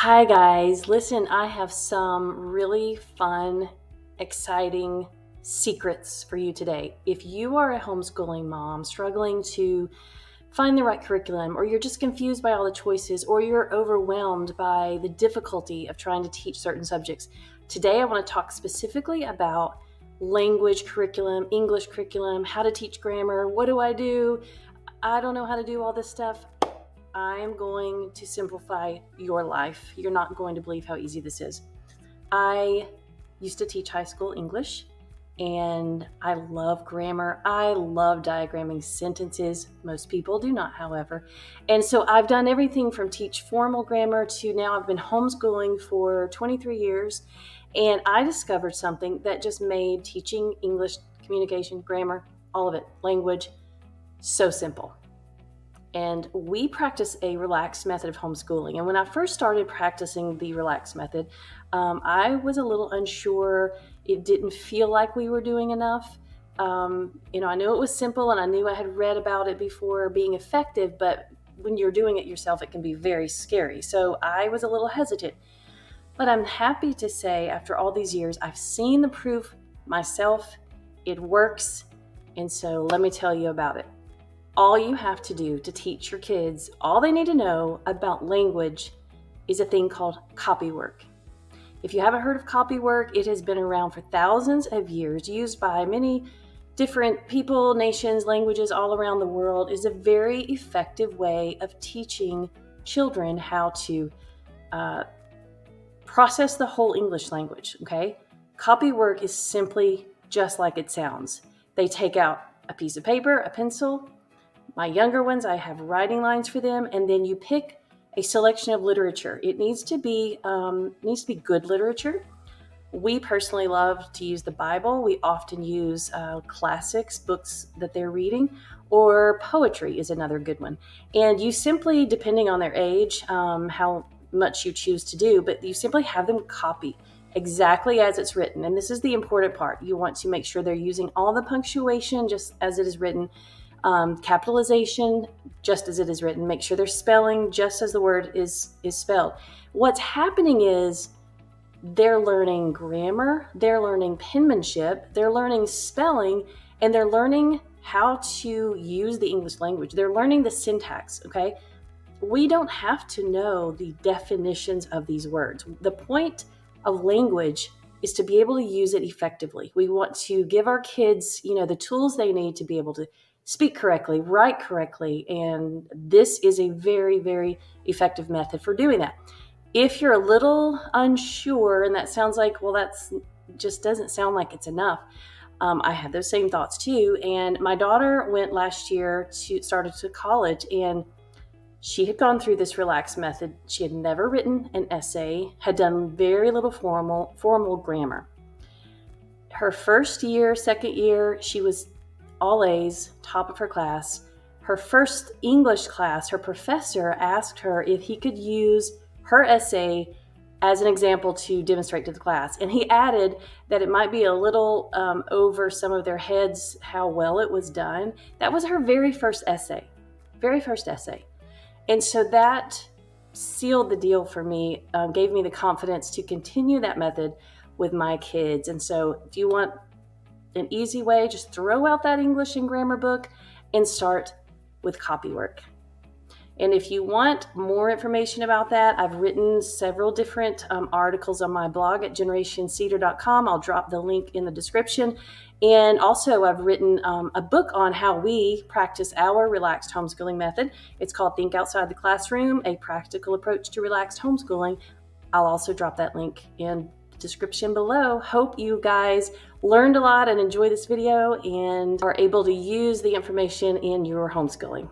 Hi guys, listen, I have some really fun, exciting secrets for you today. If you are a homeschooling mom struggling to find the right curriculum, or you're just confused by all the choices, or you're overwhelmed by the difficulty of trying to teach certain subjects, today I want to talk specifically about language curriculum, English curriculum, how to teach grammar. What do? I don't know how to do all this stuff. I'm going to simplify your life. You're not going to believe how easy this is. I used to teach high school English, and I love grammar. I love diagramming sentences. Most people do not, however. And so I've done everything from teach formal grammar to now I've been homeschooling for 23 years. And I discovered something that just made teaching English, communication, grammar, all of it, language, so simple. And we practice a relaxed method of homeschooling. And when I first started practicing the relaxed method, I was a little unsure. It didn't feel like we were doing enough. I knew it was simple and I knew I had read about it before being effective, but when you're doing it yourself, it can be very scary. So I was a little hesitant. But I'm happy to say, after all these years, I've seen the proof myself. It works. And so let me tell you about it. All you have to do to teach your kids, all they need to know about language is a thing called Copywork. If you haven't heard of Copywork, it has been around for thousands of years, used by many different people, nations, languages all around the world. It is a very effective way of teaching children how to process the whole English language, okay? Copywork is simply just like it sounds. They take out a piece of paper, a pencil. My younger ones, I have writing lines for them, and then you pick a selection of literature. It needs to be good literature. We personally love to use the Bible. We often use classics, books that they're reading, or poetry is another good one. And you simply, depending on their age, how much you choose to do, but you simply have them copy exactly as it's written. And this is the important part. You want to make sure they're using all the punctuation just as it is written. Capitalization, just as it is written. Make sure they're spelling just as the word is spelled. What's happening is they're learning grammar, they're learning penmanship, they're learning spelling, and they're learning how to use the English language. They're learning the syntax, okay? We don't have to know the definitions of these words. The point of language is to be able to use it effectively. We want to give our kids, the tools they need to be able to speak correctly, write correctly, and this is a very, very effective method for doing that. If you're a little unsure and that sounds like, well, that's just doesn't sound like it's enough, I had those same thoughts too. And my daughter went last year started to college, and she had gone through this relaxed method. She had never written an essay, had done very little formal grammar. Her first year, second year, she was all A's, top of her class. Her first English class, her professor asked her if he could use her essay as an example to demonstrate to the class. And he added that it might be a little over some of their heads how well it was done. That was her very first essay. And so that sealed the deal for me, gave me the confidence to continue that method with my kids. And so if you want an easy way, just throw out that English and grammar book and start with Copywork. And if you want more information about that, I've written several different articles on my blog at generationcedar.com. I'll drop the link in the description. And also I've written a book on how we practice our relaxed homeschooling method. It's called Think Outside the Classroom, A Practical Approach to Relaxed Homeschooling. I'll also drop that link in the description below. Hope you guys learned a lot and enjoy this video and are able to use the information in your homeschooling.